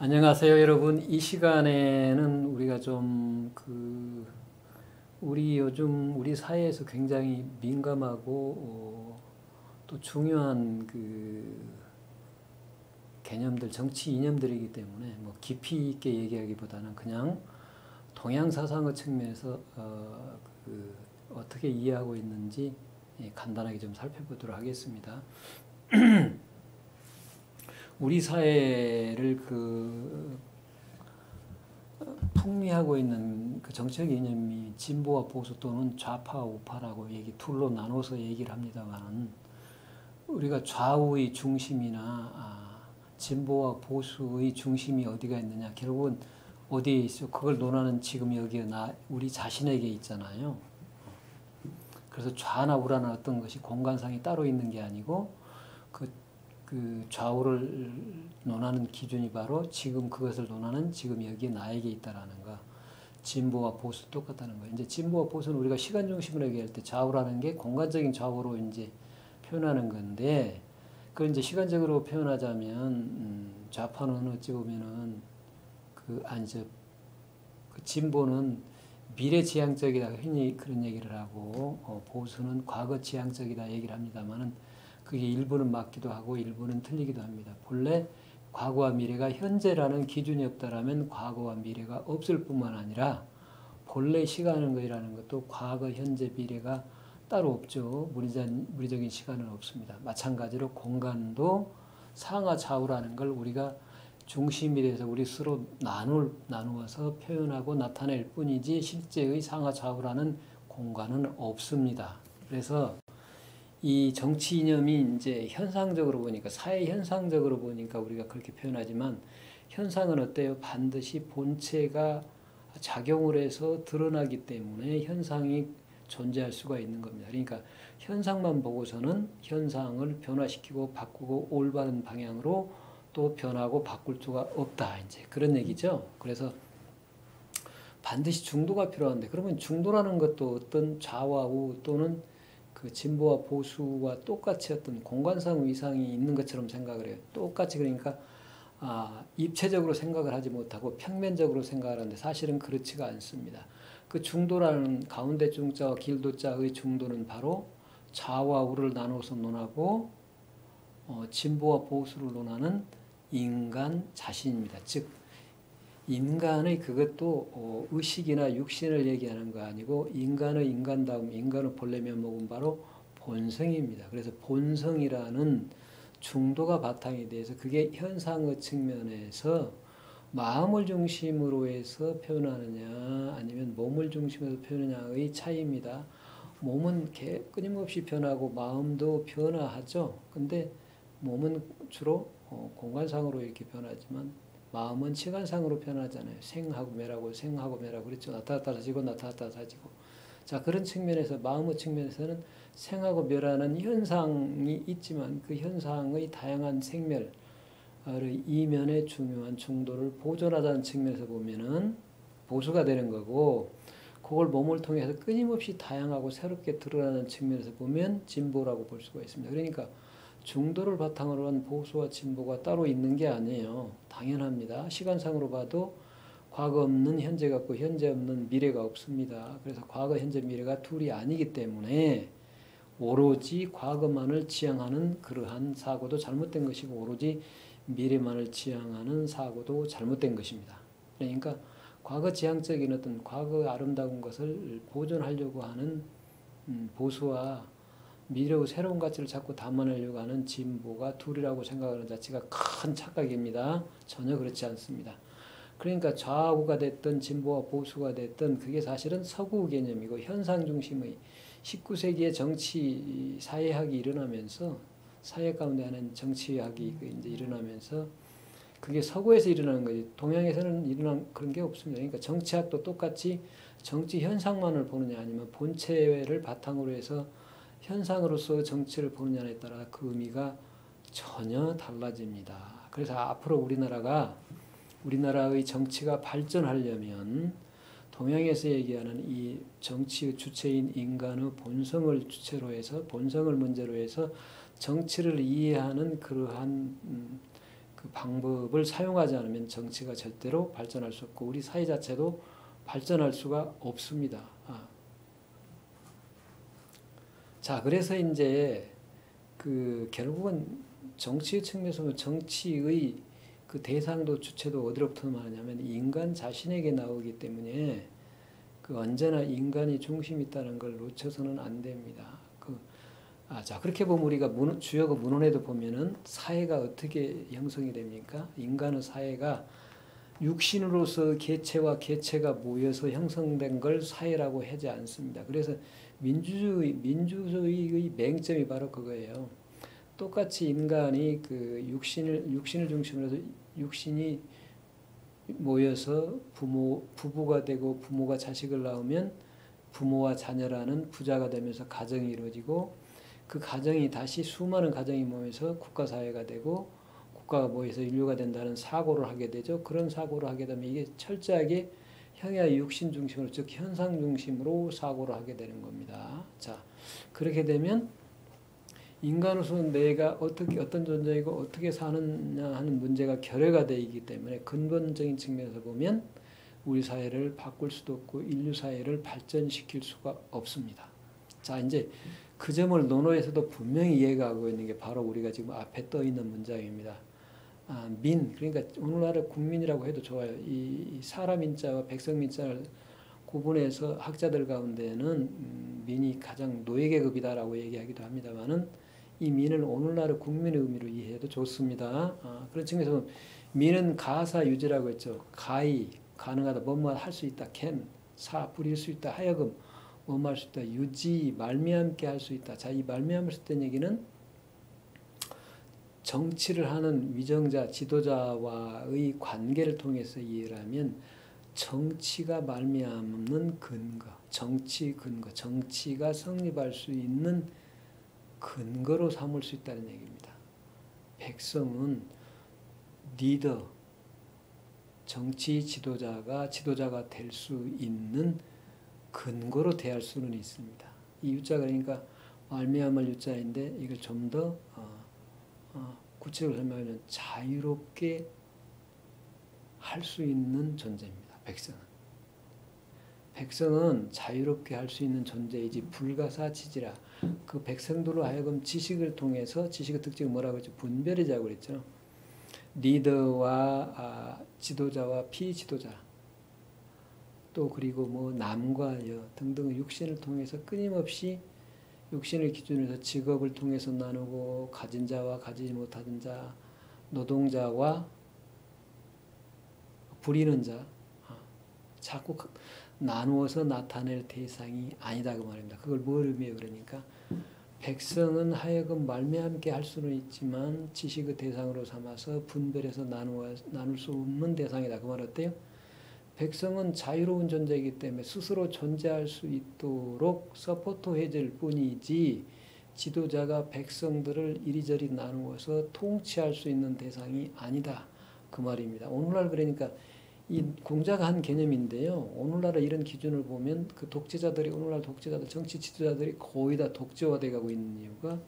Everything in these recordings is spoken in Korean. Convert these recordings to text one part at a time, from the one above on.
안녕하세요, 여러분. 이 시간에는 우리가 우리 요즘 우리 사회에서 굉장히 민감하고 또 중요한 개념들, 정치 이념들이기 때문에 뭐 깊이 있게 얘기하기보다는 그냥 동양 사상의 측면에서 어떻게 이해하고 있는지 간단하게 좀 살펴보도록 하겠습니다. 우리 사회를 풍미하고 있는 그 정책 이념이 진보와 보수 또는 좌파, 우파라고 둘로 나눠서 얘기를 합니다만, 우리가 좌우의 중심이나 진보와 보수의 중심이 어디가 있느냐, 결국은 어디에 있어? 그걸 논하는 지금 여기 우리 자신에게 있잖아요. 그래서 좌나 우라는 어떤 것이 공간상이 따로 있는 게 아니고 그 좌우를 논하는 기준이 바로 지금 그것을 논하는 지금 여기에 나에게 있다라는 거. 진보와 보수 똑같다는 거예요. 이제 진보와 보수는 우리가 시간 중심으로 얘기할 때 좌우라는 게 공간적인 좌우로 이제 표현하는 건데, 그걸 이제 시간적으로 표현하자면 좌파는 어찌 보면은 진보는 미래지향적이다 흔히 그런 얘기를 하고, 보수는 과거지향적이다 얘기를 합니다만은 그게 일부는 맞기도 하고 일부는 틀리기도 합니다. 본래 과거와 미래가 현재라는 기준이 없다라면 과거와 미래가 없을 뿐만 아니라 본래 시간이라는 것도 과거, 현재, 미래가 따로 없죠. 물리적인 시간은 없습니다. 마찬가지로 공간도 상하 좌우라는 걸 우리가 중심이 돼서 우리 스스로 나누어서 표현하고 나타낼 뿐이지 실제의 상하 좌우라는 공간은 없습니다. 그래서 이 정치 이념이 이제 현상적으로 보니까, 사회 현상적으로 보니까 우리가 그렇게 표현하지만, 현상은 어때요? 반드시 본체가 작용을 해서 드러나기 때문에 현상이 존재할 수가 있는 겁니다. 그러니까 현상만 보고서는 현상을 변화시키고 바꾸고 올바른 방향으로 또 변하고 바꿀 수가 없다. 이제 그런 얘기죠. 그래서 반드시 중도가 필요한데, 그러면 중도라는 것도 어떤 좌와 우 또는 그 진보와 보수와 똑같이 어떤 공간상 위상이 있는 것처럼 생각을 해요. 똑같이, 그러니까 입체적으로 생각을 하지 못하고 평면적으로 생각을 하는데 사실은 그렇지가 않습니다. 그 중도라는 가운데 중자와 길도자의 중도는 바로 좌와 우를 나눠서 논하고 진보와 보수를 논하는 인간 자신입니다. 즉 인간의 그것도 의식이나 육신을 얘기하는 거 아니고 인간의 인간다움, 인간의 본래 면목은 바로 본성입니다. 그래서 본성이라는 중도가 바탕이 돼서 그게 현상의 측면에서 마음을 중심으로 해서 표현하느냐 아니면 몸을 중심으로 표현하느냐의 차이입니다. 몸은 끊임없이 변하고 마음도 변화하죠. 근데 몸은 주로 공간상으로 이렇게 변하지만 마음은 시간상으로 변하잖아요. 생하고 매라고 그랬죠. 나타났다 사지고 나타났다 사지고. 자, 그런 측면에서 마음의 측면에서는 생하고 멸하는 현상이 있지만 그 현상의 다양한 생멸, 이면의 중요한 중도를 보존하자는 측면에서 보면은 보수가 되는 거고, 그걸 몸을 통해서 끊임없이 다양하고 새롭게 드러나는 측면에서 보면 진보라고 볼 수가 있습니다. 그러니까 중도를 바탕으로 한 보수와 진보가 따로 있는 게 아니에요. 당연합니다. 시간상으로 봐도 과거 없는 현재가 없고 현재 없는 미래가 없습니다. 그래서 과거, 현재, 미래가 둘이 아니기 때문에 오로지 과거만을 지향하는 그러한 사고도 잘못된 것이고 오로지 미래만을 지향하는 사고도 잘못된 것입니다. 그러니까 과거 지향적인 어떤 과거의 아름다운 것을 보존하려고 하는 보수와 미래의 새로운 가치를 자꾸 담아내려고 하는 진보가 둘이라고 생각하는 자체가 큰 착각입니다. 전혀 그렇지 않습니다. 그러니까 좌우가 됐든 진보와 보수가 됐든 그게 사실은 서구 개념이고 현상 중심의 19세기의 정치 사회학이 일어나면서 사회 가운데 하는 정치학이 이제 일어나면서 그게 서구에서 일어나는 거지 동양에서는 일어난 그런 게 없습니다. 그러니까 정치학도 똑같이 정치 현상만을 보느냐 아니면 본체를 바탕으로 해서 현상으로서 정치를 보느냐에 따라 그 의미가 전혀 달라집니다. 그래서 앞으로 우리나라의 정치가 발전하려면 동양에서 얘기하는 이 정치의 주체인 인간의 본성을 주체로 해서 본성을 문제로 해서 정치를 이해하는 그러한 그 방법을 사용하지 않으면 정치가 절대로 발전할 수 없고 우리 사회 자체도 발전할 수가 없습니다. 자, 그래서 이제 그 결국은 정치의 측면에서 정치의 그 대상도 주체도 어디로부터 나오냐면 인간 자신에게 나오기 때문에 그 언제나 인간이 중심이 있다는 걸 놓쳐서는 안 됩니다. 자, 그렇게 보면 우리가 주역의 문헌에도 보면은 사회가 어떻게 형성이 됩니까? 인간의 사회가 육신으로서 개체와 개체가 모여서 형성된 걸 사회라고 하지 않습니다. 그래서 민주주의의 맹점이 바로 그거예요. 똑같이 인간이 그 육신을 중심으로 해서 육신이 모여서 부부가 되고 부모가 자식을 낳으면 부모와 자녀라는 부자가 되면서 가정이 이루어지고 그 가정이 다시 수많은 가정이 모여서 국가사회가 되고 국가가 모여서 인류가 된다는 사고를 하게 되죠. 그런 사고를 하게 되면 이게 철저하게 형의 육신 중심으로 즉 현상 중심으로 사고를 하게 되는 겁니다. 자, 그렇게 되면 인간으로서 내가 어떤 존재이고 어떻게 사느냐 하는 문제가 결여가 되어 있기 때문에 근본적인 측면에서 보면 우리 사회를 바꿀 수도 없고 인류 사회를 발전시킬 수가 없습니다. 자, 이제 그 점을 논어에서도 분명히 이해가 하고 있는 게 바로 우리가 지금 앞에 떠 있는 문장입니다. 그러니까 오늘날의 국민이라고 해도 좋아요. 이 사람 민자와 백성 민자를 구분해서 학자들 가운데는 민이 가장 노예계급이다라고 얘기하기도 합니다만은 이 민을 오늘날의 국민의 의미로 이해해도 좋습니다. 그런 측면에서 민은 가사 유지라고 했죠. 가능하다, 뭐뭐 할 수 있다, 부릴 수 있다, 하여금 뭐뭐 할 수 있다, 유지, 말미암게 할 수 있다. 자, 이 말미암을 썼던 얘기는 정치를 하는 위정자, 지도자와의 관계를 통해서 이해를 하면 정치가 말미암는 근거, 정치가 성립할 수 있는 근거로 삼을 수 있다는 얘기입니다. 백성은 리더, 정치 지도자가 될 수 있는 근거로 대할 수는 있습니다. 이 유자가 그러니까 말미암을 유자인데 이걸 좀 더 구체적으로 설명하면 자유롭게 할 수 있는 존재입니다. 백성은 자유롭게 할 수 있는 존재이지 불가사치지라. 그 백성들로 하여금 지식을 통해서 지식의 특징이 뭐라고 했죠? 분별이자고 그랬죠. 리더와 지도자와 피지도자 또 그리고 뭐 남과 여 등등 육신을 통해서 끊임없이 육신을 기준으로 해서 직업을 통해서 나누고 가진 자와 가지지 못하는 자, 노동자와 부리는 자 자꾸 나누어서 나타낼 대상이 아니다 그 말입니다. 그걸 뭘 의미해요? 그러니까 백성은 하여금 말미암게 할 수는 있지만 지식의 대상으로 삼아서 분별해서 나눌 수 없는 대상이다. 그 말 어때요? 백성은 자유로운 존재이기 때문에 스스로 존재할 수 있도록 서포트해줄 뿐이지 지도자가 백성들을 이리저리 나누어서 통치할 수 있는 대상이 아니다. 그 말입니다. 오늘날 그러니까 이 공자가 한 개념인데요. 오늘날의 이런 기준을 보면 그 오늘날 독재자들, 정치 지도자들이 거의 다 독재화돼 가고 있는 이유가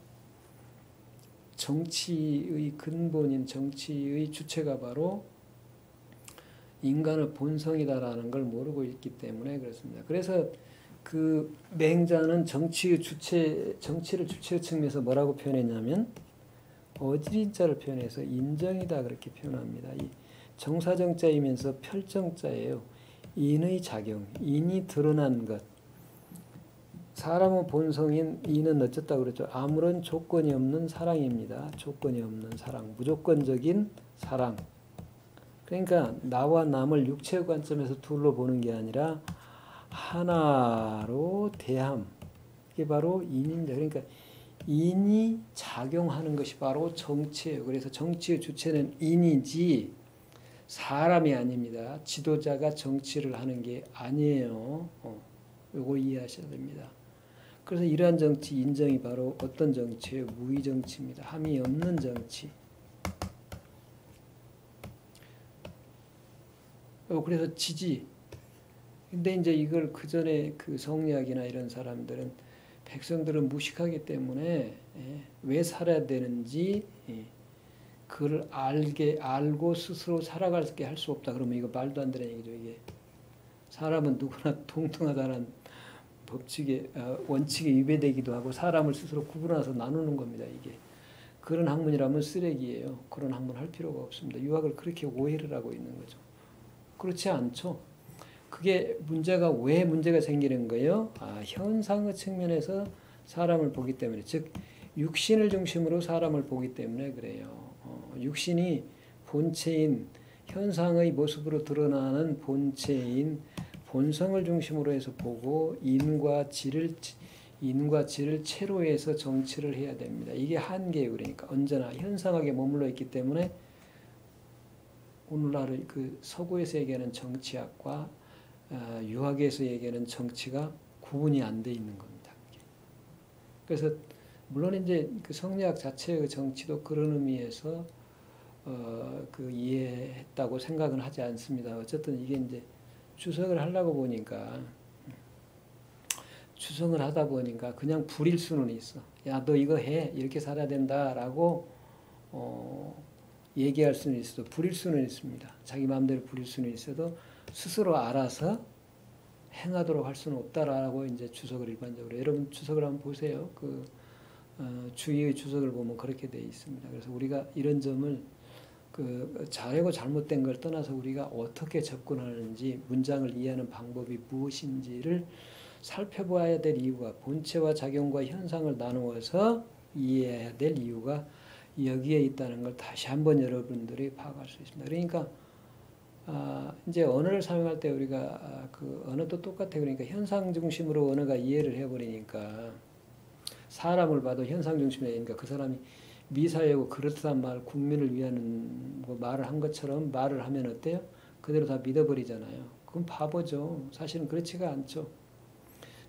정치의 근본인 정치의 주체가 바로 인간의 본성이다라는 걸 모르고 있기 때문에 그렇습니다. 그래서 그 맹자는 정치를 주체 측면에서 뭐라고 표현했냐면 어지린자를 표현해서 인정이다 그렇게 표현합니다. 이 정사정자이면서 필정자예요. 인의 작용, 인이 드러난 것. 사람의 본성인 인은 어쨌다고 그랬죠? 아무런 조건이 없는 사랑입니다. 조건이 없는 사랑, 무조건적인 사랑. 그러니까 나와 남을 육체의 관점에서 둘로 보는 게 아니라 하나로 대함. 이게 바로 인입니다. 그러니까 인이 작용하는 것이 바로 정치예요. 그래서 정치의 주체는 인이지 사람이 아닙니다. 지도자가 정치를 하는 게 아니에요. 요거 이해하셔야 됩니다. 그래서 이러한 정치 인정이 바로 어떤 정치예요? 무의정치입니다. 함이 없는 정치. 그래서 지지. 근데 이제 이걸 그 전에 그 성리학이나 이런 사람들은 백성들은 무식하기 때문에 왜 살아야 되는지 그걸 알고 스스로 살아가게 할 수 없다. 그러면 이거 말도 안 되는 얘기죠. 이게 사람은 누구나 동등하다는 법칙에 원칙에 위배되기도 하고 사람을 스스로 구분해서 나누는 겁니다. 이게 그런 학문이라면 쓰레기예요. 그런 학문 할 필요가 없습니다. 유학을 그렇게 오해를 하고 있는 거죠. 그렇지 않죠. 그게 왜 문제가 생기는 거예요? 현상의 측면에서 사람을 보기 때문에, 즉 육신을 중심으로 사람을 보기 때문에 그래요. 육신이 본체인 현상의 모습으로 드러나는 본체인 본성을 중심으로 해서 보고 인과 질을 채로해서 정치를 해야 됩니다. 이게 한계예요. 그러니까 언제나 현상하게 머물러 있기 때문에 오늘날 그 서구에서 얘기하는 정치학과 유학에서 얘기하는 정치가 구분이 안 돼 있는 겁니다. 그래서 물론 이제 그 성리학 자체의 정치도 그런 의미에서 그 이해했다고 생각은 하지 않습니다. 어쨌든 이게 이제 주석을 하려고 보니까 주석을 하다 보니까 그냥 부릴 수는 있어. 야, 너 이거 해. 이렇게 살아야 된다라고 얘기할 수는 있어도 부릴 수는 있습니다. 자기 마음대로 부릴 수는 있어도 스스로 알아서 행하도록 할 수는 없다라고 이제 주석을 일반적으로 여러분 주석을 한번 보세요. 그 주의의 주석을 보면 그렇게 돼 있습니다. 그래서 우리가 이런 점을 그 잘하고 잘못된 걸 떠나서 우리가 어떻게 접근하는지 문장을 이해하는 방법이 무엇인지를 살펴봐야 될 이유가 본체와 작용과 현상을 나누어서 이해해야 될 이유가 여기에 있다는 걸 다시 한번 여러분들이 파악할 수 있습니다. 그러니까 이제 언어를 사용할 때 우리가 그 언어도 똑같아요. 그러니까 현상 중심으로 언어가 이해를 해버리니까 사람을 봐도 현상 중심이니까 그 사람이 미사여고 그렇다는 말 국민을 위한 뭐 말을 한 것처럼 말을 하면 어때요? 그대로 다 믿어버리잖아요. 그건 바보죠. 사실은 그렇지가 않죠.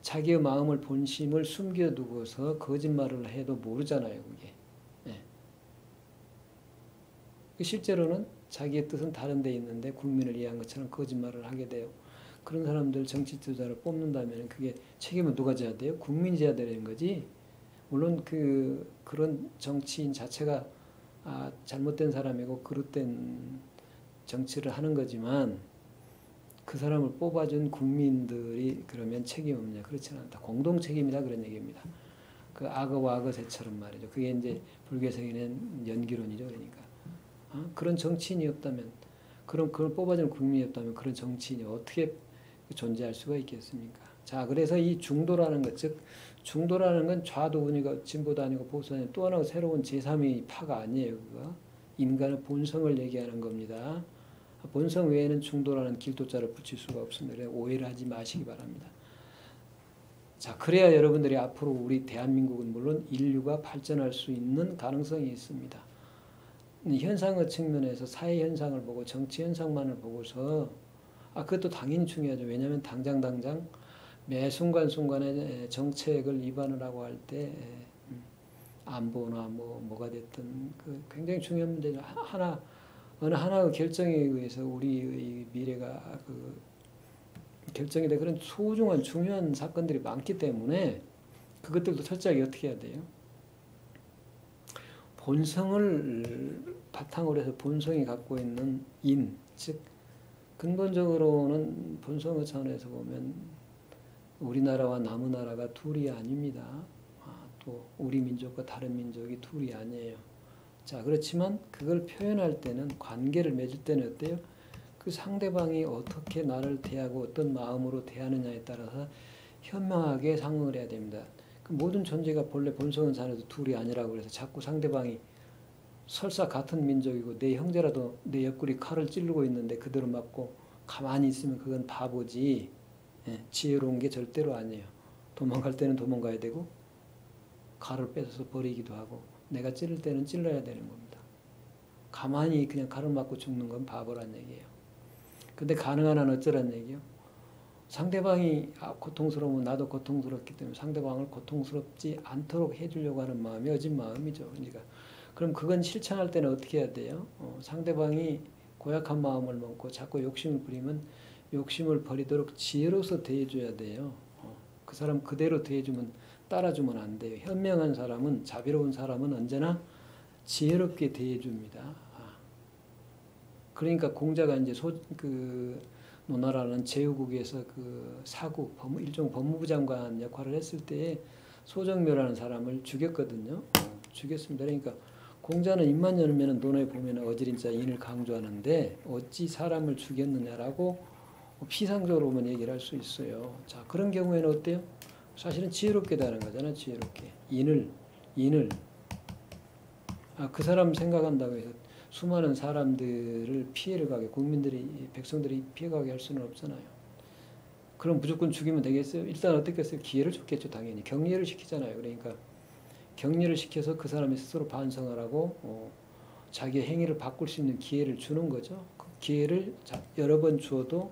자기의 마음을 본심을 숨겨두고서 거짓말을 해도 모르잖아요. 그게. 네. 실제로는 자기의 뜻은 다른 데 있는데 국민을 위한 것처럼 거짓말을 하게 돼요. 그런 사람들 정치 지도자를 뽑는다면 그게 책임은 누가 져야 돼요? 국민이 져야 되는 거지. 물론 그런 정치인 자체가 잘못된 사람이고 그릇된 정치를 하는 거지만 그 사람을 뽑아준 국민들이 그러면 책임 없냐? 그렇지는 않다. 공동 책임이다 그런 얘기입니다. 그 악어와 악어새처럼 말이죠. 그게 이제 불교에서 얘기하는 연기론이죠. 그러니까 그런 정치인이 없다면 그걸 뽑아준 국민이 없다면 그런 정치인이 어떻게 존재할 수가 있겠습니까? 자, 그래서 이 중도라는 것, 즉 중도라는 건 좌도 아니고 진보도 아니고 보수도 아니고 또 하나 새로운 제3의 파가 아니에요. 그거 인간의 본성을 얘기하는 겁니다. 본성 외에는 중도라는 길도자를 붙일 수가 없습니다. 오해를 하지 마시기 바랍니다. 자, 그래야 여러분들이 앞으로 우리 대한민국은 물론 인류가 발전할 수 있는 가능성이 있습니다. 현상의 측면에서 사회 현상을 보고 정치 현상만을 보고서 그것도 당연히 중요하죠. 왜냐하면 당장 매 순간순간에 정책을 위반을 하고 할 때 안보나 뭐가 됐든 그 굉장히 중요한 문제죠. 어느 하나의 결정에 의해서 우리의 미래가 결정이 돼 그런 소중한 중요한 사건들이 많기 때문에 그것들도 철저하게 어떻게 해야 돼요? 본성을 바탕으로 해서 본성이 갖고 있는 즉 근본적으로는 본성의 차원에서 보면 우리나라와 남의 나라가 둘이 아닙니다. 또 우리 민족과 다른 민족이 둘이 아니에요. 자, 그렇지만 그걸 표현할 때는 관계를 맺을 때는 어때요? 그 상대방이 어떻게 나를 대하고 어떤 마음으로 대하느냐에 따라서 현명하게 상응을 해야 됩니다. 그 모든 존재가 본래 본성은 자네도 둘이 아니라고 그래서 자꾸 상대방이 설사 같은 민족이고 내 형제라도 내 옆구리 칼을 찌르고 있는데 그대로 맞고 가만히 있으면 그건 바보지. 지혜로운 게 절대로 아니에요. 도망갈 때는 도망가야 되고 칼을 뺏어서 버리기도 하고 내가 찌를 때는 찔러야 되는 겁니다. 가만히 그냥 칼을 맞고 죽는 건 바보란 얘기예요. 근데 가능한 한 어쩌란 얘기예요? 상대방이 고통스러우면 나도 고통스럽기 때문에 상대방을 고통스럽지 않도록 해주려고 하는 마음이 어진 마음이죠. 그러니까 그럼 그건 실천할 때는 어떻게 해야 돼요? 상대방이 고약한 마음을 먹고 자꾸 욕심을 부리면 욕심을 버리도록 지혜로서 대해줘야 돼요. 그 사람 그대로 대해주면 따라주면 안 돼요. 현명한 사람은 자비로운 사람은 언제나 지혜롭게 대해줍니다. 그러니까 공자가 이제 노나라는 제후국에서 그 사국, 일종 법무부 장관 역할을 했을 때에 소정묘라는 사람을 죽였거든요. 죽였습니다. 그러니까 공자는 입만 열면 논어에 보면 어지린자 인을 강조하는데 어찌 사람을 죽였느냐라고 피상적으로만 얘기를 할 수 있어요. 자, 그런 경우에는 어때요? 사실은 지혜롭게 다는 거잖아요. 지혜롭게. 인을 그 사람 생각한다고 해서 수많은 사람들을 피해를 가게, 백성들이 피해가게 할 수는 없잖아요. 그럼 무조건 죽이면 되겠어요? 일단 어떻게 했어요? 기회를 줬겠죠, 당연히. 격려를 시키잖아요. 그러니까 격려를 시켜서 그 사람이 스스로 반성을 하고 자기의 행위를 바꿀 수 있는 기회를 주는 거죠. 그 기회를 여러 번 주어도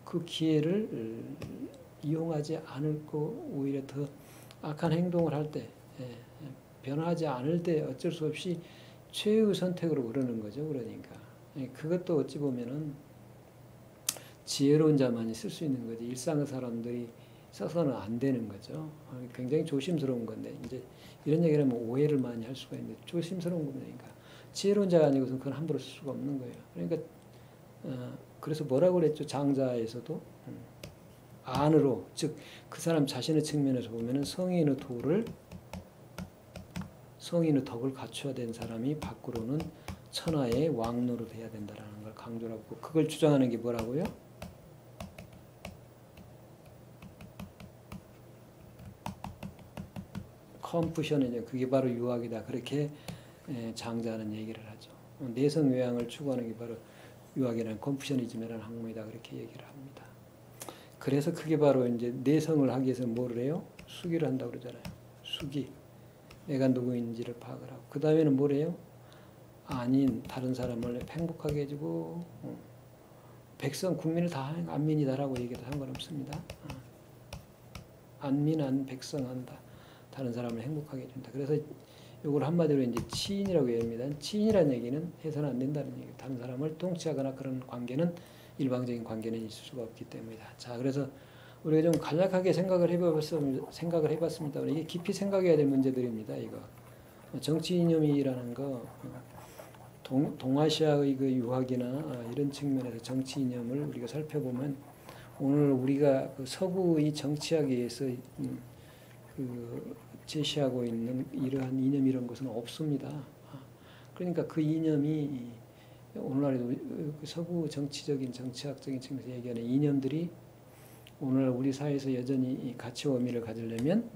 그 기회를 이용하지 않을 거 오히려 더 악한 행동을 할 때, 변하지 않을 때 어쩔 수 없이 최후의 선택으로 그러는 거죠. 그러니까 그것도 어찌 보면은 지혜로운 자만이 쓸 수 있는 거지 일상의 사람들이 써서는 안 되는 거죠. 굉장히 조심스러운 건데 이제 이런 얘기를 하면 오해를 많이 할 수가 있는데 조심스러운 겁니다. 지혜로운 자가 아니고서는 그건 함부로 쓸 수가 없는 거예요. 그러니까 그래서 뭐라고 그랬죠? 장자에서도 안으로, 즉 그 사람 자신의 측면에서 보면은 성인의 덕을 갖춰야 된 사람이 밖으로는 천하의 왕노로 돼야 된다라는 걸 강조를 하고 그걸 주장하는 게 뭐라고요? 컨푸셔는 그게 바로 유학이다. 그렇게 장자는 얘기를 하죠. 내성 외양을 추구하는 게 바로 유학이라는 컨푸셔니즘이라는 학문이다. 그렇게 얘기를 합니다. 그래서 그게 바로 이제 내성을 하기 위해서 뭐를 해요? 수기를 한다고 그러잖아요. 수기. 내가 누구인지를 파악을 하고. 그 다음에는 뭐래요? 아닌 다른 사람을 행복하게 해주고 백성, 국민을 다 안민이다라고 얘기해도 상관없습니다. 안민, 백성한다. 다른 사람을 행복하게 해준다. 그래서 이걸 한마디로 이제 치인이라고 얘기합니다. 치인이라는 얘기는 해서는 안 된다는 얘기예요. 다른 사람을 통치하거나 그런 관계는 일방적인 관계는 있을 수가 없기 때문이다. 자, 그래서 우리가 좀 간략하게 생각을 해봤습니다. 이게 깊이 생각해야 될 문제들입니다. 이거 정치 이념이라는 거 동아시아의 그 유학이나 이런 측면에서 정치 이념을 우리가 살펴보면 오늘 우리가 그 서구의 정치학에서 그 제시하고 있는 이러한 이념 이런 것은 없습니다. 그러니까 그 이념이 오늘날에도 서구 정치적인 정치학적인 측면에서 얘기하는 이념들이 오늘 우리 사회에서 여전히 가치와 의미를 가지려면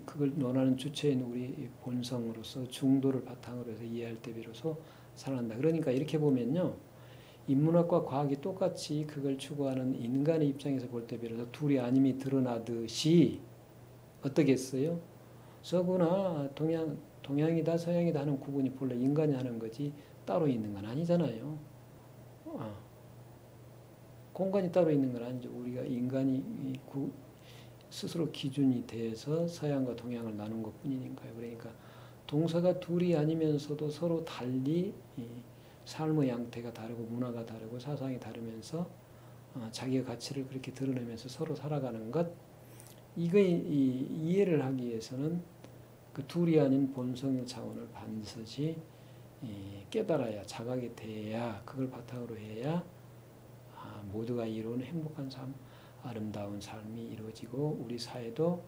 그걸 논하는 주체인 우리 본성으로서 중도를 바탕으로 해서 이해할 때 비로소 살아난다. 그러니까 이렇게 보면요. 인문학과 과학이 똑같이 그걸 추구하는 인간의 입장에서 볼 때 비로소 둘이 아님이 드러나듯이 어떻겠어요? 서구나 동양이다 서양이다 하는 구분이 본래 인간이 하는 거지 따로 있는 건 아니잖아요. 공간이 따로 있는 건 아니죠. 우리가 인간이 스스로 기준이 돼서 서양과 동양을 나눈 것 뿐이니까요. 그러니까 동서가 둘이 아니면서도 서로 달리 삶의 양태가 다르고 문화가 다르고 사상이 다르면서 자기의 가치를 그렇게 드러내면서 서로 살아가는 것 이해를 하기 위해서는 그 둘이 아닌 본성의 차원을 반드시 깨달아야 자각이 돼야 그걸 바탕으로 해야 모두가 이루는 행복한 삶, 아름다운 삶이 이루어지고 우리 사회도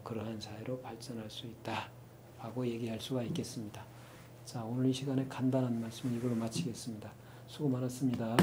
그러한 사회로 발전할 수 있다라고 얘기할 수가 있겠습니다. 자, 오늘 이 시간에 간단한 말씀 이걸로 마치겠습니다. 수고 많았습니다.